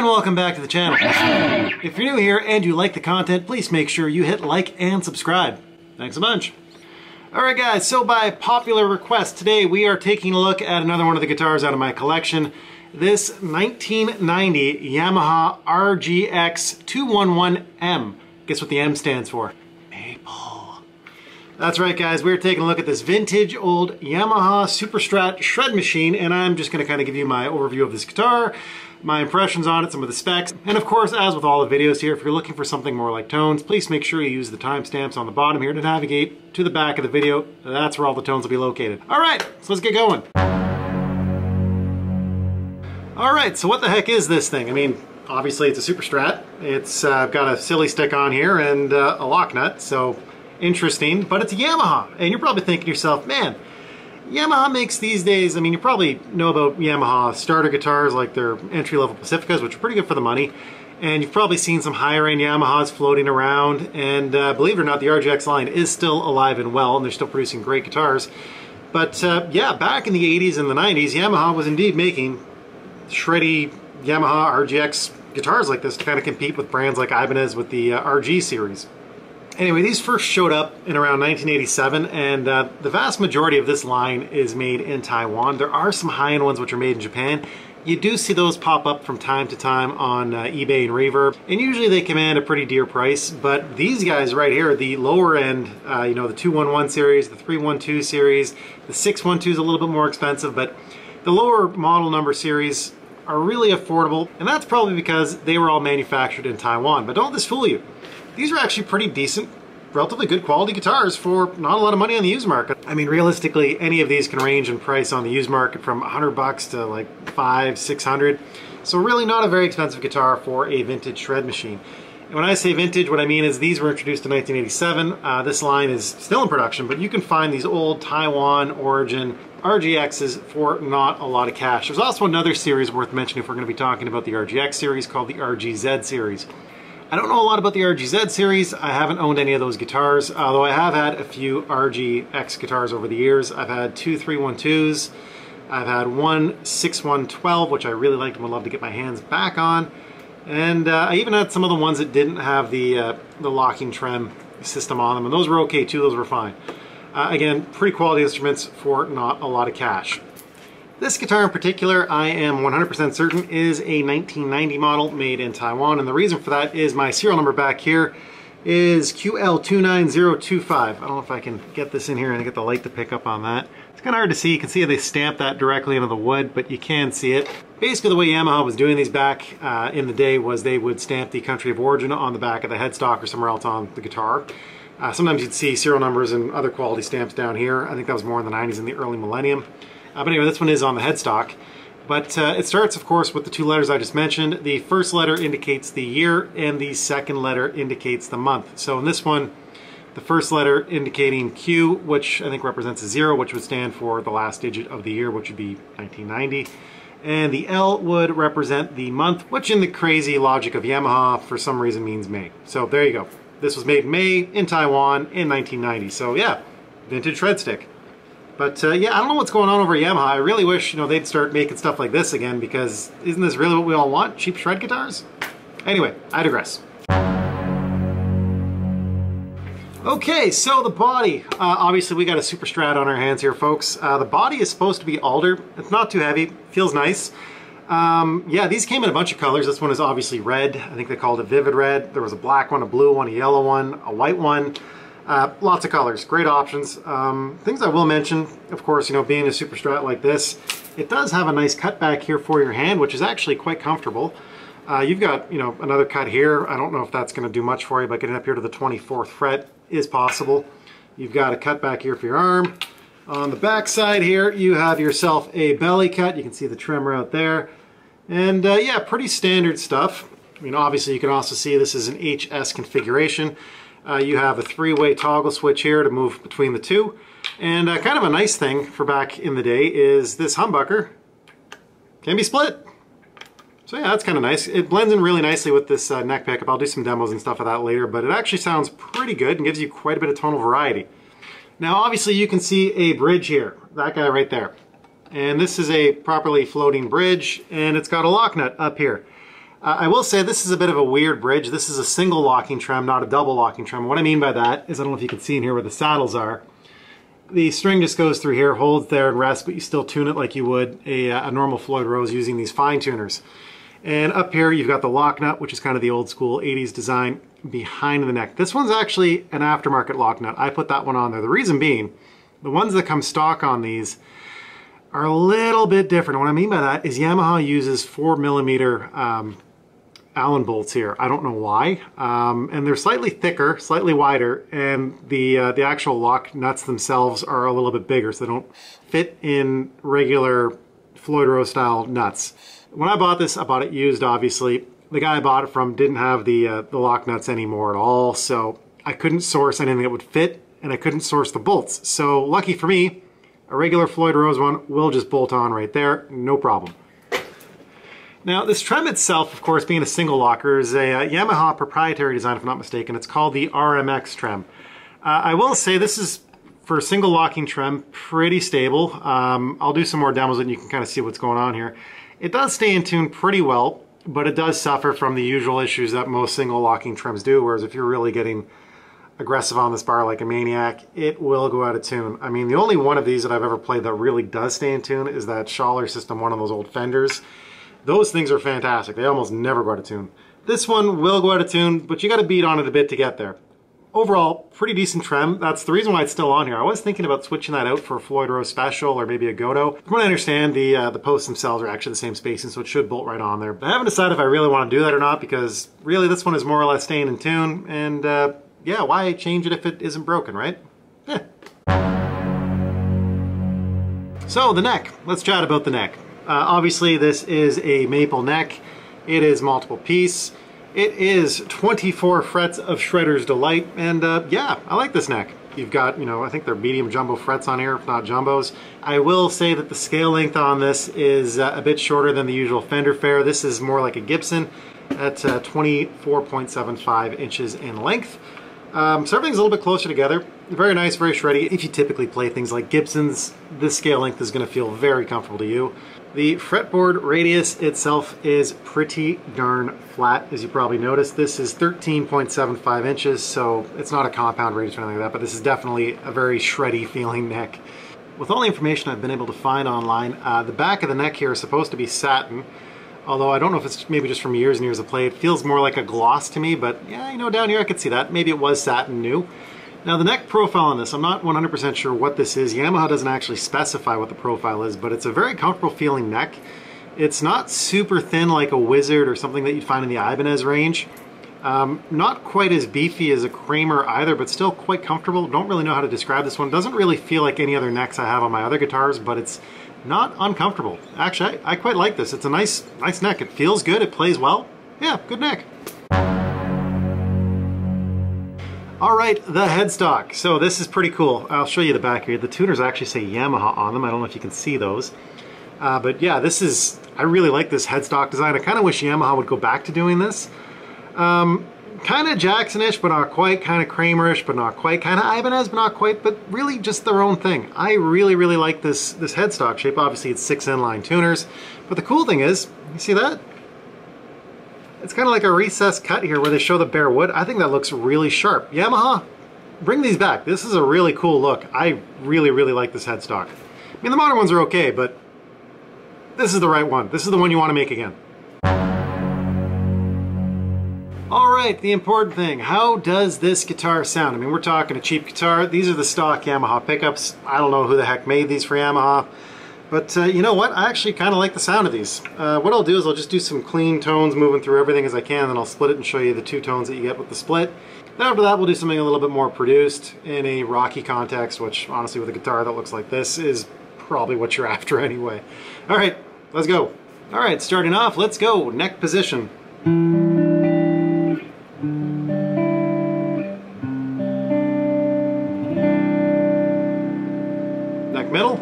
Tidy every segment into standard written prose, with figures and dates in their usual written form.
And welcome back to the channel. If you're new here and you like the content, please make sure you hit like and subscribe. Thanks a bunch. Alright guys, so by popular request, today we are taking a look at another one of the guitars out of my collection. This 1990 Yamaha RGX 211M. Guess what the M stands for? Maple. That's right guys, we're taking a look at this vintage old Yamaha Super Strat shred machine, and I'm just going to kind of give you my overview of this guitar, my impressions on it, some of the specs, and of course, as with all the videos here, if you're looking for something more like tones, please make sure you use the timestamps on the bottom here to navigate to the back of the video. That's where all the tones will be located. Alright, so let's get going. Alright, so what the heck is this thing? I mean, obviously it's a Super Strat. It's got a silly stick on here and a lock nut, so interesting, but it's a Yamaha. And you're probably thinking to yourself, man, Yamaha makes these days, I mean, you probably know about Yamaha starter guitars like their entry-level Pacificas, which are pretty good for the money. And you've probably seen some higher-end Yamahas floating around. And believe it or not, the RGX line is still alive and well, and they're still producing great guitars. But yeah, back in the 80s and the 90s, Yamaha was indeed making shreddy Yamaha RGX guitars like this to kind of compete with brands like Ibanez with the RG series. Anyway, these first showed up in around 1987, and the vast majority of this line is made in Taiwan. There are some high-end ones which are made in Japan. You do see those pop up from time to time on eBay and Reverb, and usually they command a pretty dear price, but these guys right here, the lower end, you know, the 211 series, the 312 series, the 612 is a little bit more expensive, but the lower model number series are really affordable, and that's probably because they were all manufactured in Taiwan. But don't let this fool you. These are actually pretty decent, relatively good quality guitars for not a lot of money on the used market. I mean, realistically, any of these can range in price on the used market from $100 to like $500, $600. So really not a very expensive guitar for a vintage shred machine. And when I say vintage, what I mean is these were introduced in 1987. This line is still in production, but you can find these old Taiwan origin RGXs for not a lot of cash. There's also another series worth mentioning if we're going to be talking about the RGX series called the RGZ series. I don't know a lot about the RGZ series. I haven't owned any of those guitars, although I have had a few RGX guitars over the years. I've had two 312s. I've had one 6112, which I really liked and would love to get my hands back on. And I even had some of the ones that didn't have the locking trem system on them, and those were okay too, those were fine. Again, pretty quality instruments for not a lot of cash. This guitar in particular, I am 100% certain, is a 1990 model made in Taiwan, and the reason for that is my serial number back here is QL29025. I don't know if I can get this in here and get the light to pick up on that. It's kind of hard to see. You can see how they stamped that directly into the wood, but you can see it. Basically, the way Yamaha was doing these back in the day was they would stamp the country of origin on the back of the headstock or somewhere else on the guitar. Sometimes you'd see serial numbers and other quality stamps down here. I think that was more in the 90s and the early millennium. But anyway, this one is on the headstock. But it starts, of course, with the two letters I just mentioned. The first letter indicates the year, and the second letter indicates the month. So in this one, the first letter indicating Q, which I think represents a 0, which would stand for the last digit of the year, which would be 1990. And the L would represent the month, which in the crazy logic of Yamaha, for some reason means May. So there you go. This was made in May in Taiwan in 1990. So yeah, vintage shred stick. But yeah, I don't know what's going on over at Yamaha. I really wish, you know, they'd start making stuff like this again, because isn't this really what we all want? Cheap shred guitars? Anyway, I digress. Okay, so the body. Obviously we got a Super Strat on our hands here, folks. The body is supposed to be alder. It's not too heavy, feels nice. Yeah, these came in a bunch of colors. This one is obviously red. I think they called it Vivid Red. There was a black one, a blue one, a yellow one, a white one. Lots of colors, great options. Things I will mention, of course, you know, being a Super Strat like this, it does have a nice cut back here for your hand, which is actually quite comfortable. You've got, you know, another cut here. I don't know if that's going to do much for you, but getting up here to the 24th fret is possible. You've got a cut back here for your arm. On the back side here, you have yourself a belly cut. You can see the trim right there. And yeah, pretty standard stuff. I mean, obviously you can also see this is an HS configuration. You have a 3-way toggle switch here to move between the two. And kind of a nice thing for back in the day is this humbucker can be split. So yeah, that's kind of nice. It blends in really nicely with this neck pickup. I'll do some demos and stuff of that later, but it actually sounds pretty good and gives you quite a bit of tonal variety. Now obviously you can see a bridge here, that guy right there. And this is a properly floating bridge, and it's got a lock nut up here. I will say this is a bit of a weird bridge. This is a single locking trem, not a double locking trem. What I mean by that is, I don't know if you can see in here where the saddles are. The string just goes through here, holds there and rests, but you still tune it like you would a normal Floyd Rose using these fine tuners. And up here you've got the lock nut, which is kind of the old school 80s design behind the neck. This one's actually an aftermarket lock nut. I put that one on there. The reason being, the ones that come stock on these are a little bit different. And what I mean by that is Yamaha uses 4mm Allen bolts here. I don't know why. And they're slightly thicker, slightly wider, and the actual lock nuts themselves are a little bit bigger, so they don't fit in regular Floyd Rose style nuts. When I bought this, I bought it used, obviously. The guy I bought it from didn't have the lock nuts anymore at all, so I couldn't source anything that would fit, and I couldn't source the bolts. So lucky for me, a regular Floyd Rose one will just bolt on right there, no problem. Now, this trem itself, of course, being a single locker, is a Yamaha proprietary design, if I'm not mistaken. It's called the RMX trem. I will say this is, for a single locking trem, pretty stable. I'll do some more demos and you can kind of see what's going on here. It does stay in tune pretty well, but it does suffer from the usual issues that most single locking trems do, whereas if you're really getting aggressive on this bar like a maniac, it will go out of tune. I mean, the only one of these that I've ever played that really does stay in tune is that Schaller System, one of those old Fenders. Those things are fantastic. They almost never go out of tune. This one will go out of tune, but you got to beat on it a bit to get there. Overall, pretty decent trem. That's the reason why it's still on here. I was thinking about switching that out for a Floyd Rose Special or maybe a Godo. From what I understand, the posts themselves are actually the same spacing, so it should bolt right on there. But I haven't decided if I really want to do that or not, because really this one is more or less staying in tune, and yeah, why change it if it isn't broken, right? Eh. So the neck. Let's chat about the neck. Obviously this is a maple neck. It is multiple piece. It is 24 frets of Shredder's Delight, and yeah, I like this neck. You've got, you know, I think they're medium jumbo frets on here, if not jumbos. I will say that the scale length on this is a bit shorter than the usual Fender fare. This is more like a Gibson at 24.75 inches in length. So everything's a little bit closer together. Very nice, very shreddy. If you typically play things like Gibsons, this scale length is going to feel very comfortable to you. The fretboard radius itself is pretty darn flat, as you probably noticed. This is 13.75 inches, so it's not a compound radius or anything like that, but this is definitely a very shreddy feeling neck. With all the information I've been able to find online, the back of the neck here is supposed to be satin, although I don't know if it's maybe just from years and years of play. It feels more like a gloss to me, but yeah, you know, down here I could see that. Maybe it was satin new. Now the neck profile on this, I'm not 100% sure what this is. Yamaha doesn't actually specify what the profile is, but it's a very comfortable feeling neck. It's not super thin like a Wizard or something that you'd find in the Ibanez range. Not quite as beefy as a Kramer either, but still quite comfortable. Don't really know how to describe this one. Doesn't really feel like any other necks I have on my other guitars, but it's not uncomfortable. Actually, I quite like this. It's a nice neck. It feels good. It plays well. Yeah, good neck. All right, the headstock. So this is pretty cool. I'll show you the back here. The tuners actually say Yamaha on them. I don't know if you can see those. But yeah, I really like this headstock design. I kind of wish Yamaha would go back to doing this. Kind of Jackson-ish, but not quite. Kind of Kramer-ish, but not quite. Kind of Ibanez, but not quite. But really just their own thing. I really, really like this headstock shape. Obviously, it's 6 inline tuners. But the cool thing is, you see that? It's kind of like a recessed cut here where they show the bare wood. I think that looks really sharp. Yamaha, bring these back. This is a really cool look. I really, really like this headstock. I mean, the modern ones are okay, but this is the right one. This is the one you want to make again. All right, the important thing. How does this guitar sound? I mean, we're talking a cheap guitar. These are the stock Yamaha pickups. I don't know who the heck made these for Yamaha. But you know what? I actually kind of like the sound of these. What I'll do is I'll just do some clean tones moving through everything as I can, then I'll split it and show you the 2 tones that you get with the split. Then after that we'll do something a little bit more produced in a rocky context, which honestly with a guitar that looks like this is probably what you're after anyway. Alright, let's go. Alright, starting off, let's go. Neck position. Neck middle.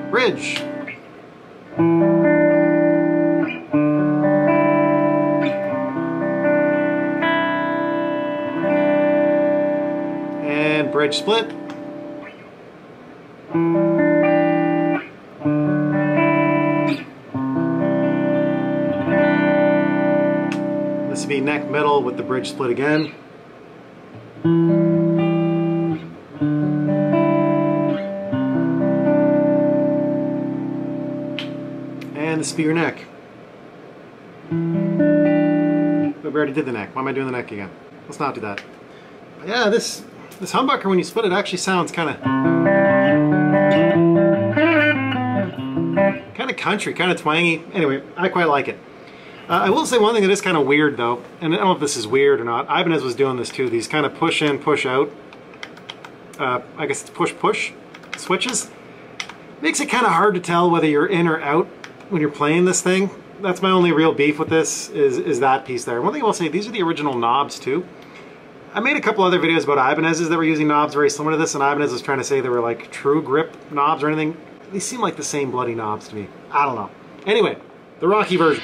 Bridge. And bridge split. This would be neck middle with the bridge split again. And this would be your neck. But we already did the neck. Why am I doing the neck again? Let's not do that. But yeah, this humbucker, when you split it, actually sounds kind of country, kind of twangy. Anyway, I quite like it. I will say one thing that is kind of weird though, and I don't know if this is weird or not. Ibanez was doing this too. These kind of push in, push out. I guess it's push switches. Makes it kind of hard to tell whether you're in or out when you're playing this thing. That's my only real beef with this, is that piece there. One thing I will say, these are the original knobs too. I made a couple other videos about Ibanez's that were using knobs very similar to this, and Ibanez was trying to say they were like true grip knobs or anything. These seem like the same bloody knobs to me. I don't know. Anyway, the Rocky version.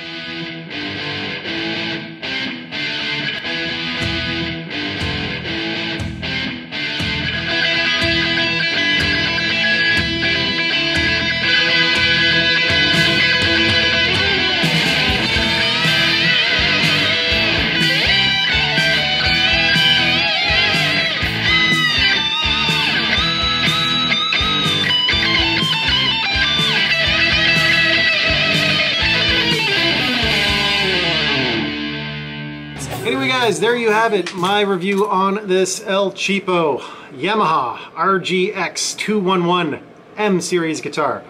Anyway guys, there you have it, my review on this El Cheapo Yamaha RGX 211 M series guitar.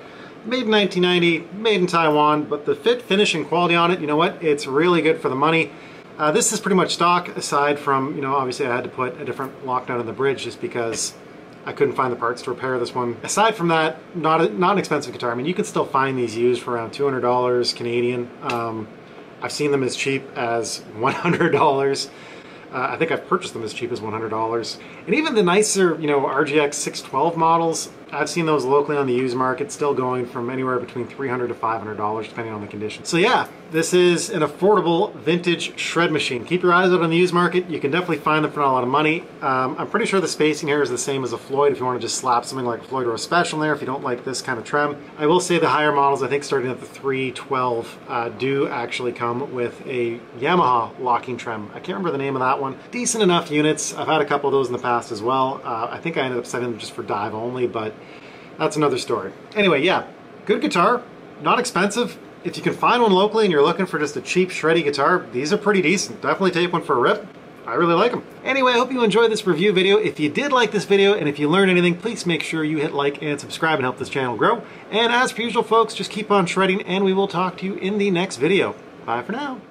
Made in 1990, made in Taiwan, but the fit, finish, and quality on it, you know what, it's really good for the money. This is pretty much stock, aside from, you know, obviously I had to put a different lock nut on the bridge just because I couldn't find the parts to repair this one. Aside from that, not an expensive guitar. I mean, you can still find these used for around $200 Canadian. I've seen them as cheap as $100. I think I've purchased them as cheap as $100. And even the nicer, you know, RGX 612 models, I've seen those locally on the used market still going from anywhere between $300 to $500 depending on the condition. So yeah, this is an affordable vintage shred machine. Keep your eyes out on the used market. You can definitely find them for not a lot of money. I'm pretty sure the spacing here is the same as a Floyd if you want to just slap something like a Floyd or a Special in there if you don't like this kind of trem. I will say the higher models, I think starting at the 312, do actually come with a Yamaha locking trem. I can't remember the name of that one. Decent enough units. I've had a couple of those in the past as well. I think I ended up setting them just for dive only, but that's another story. Anyway, yeah, good guitar, not expensive. If you can find one locally and you're looking for just a cheap, shreddy guitar, these are pretty decent. Definitely take one for a rip. I really like them. Anyway, I hope you enjoyed this review video. If you did like this video and if you learned anything, please make sure you hit like and subscribe and help this channel grow. And as per usual, folks, just keep on shredding and we will talk to you in the next video. Bye for now.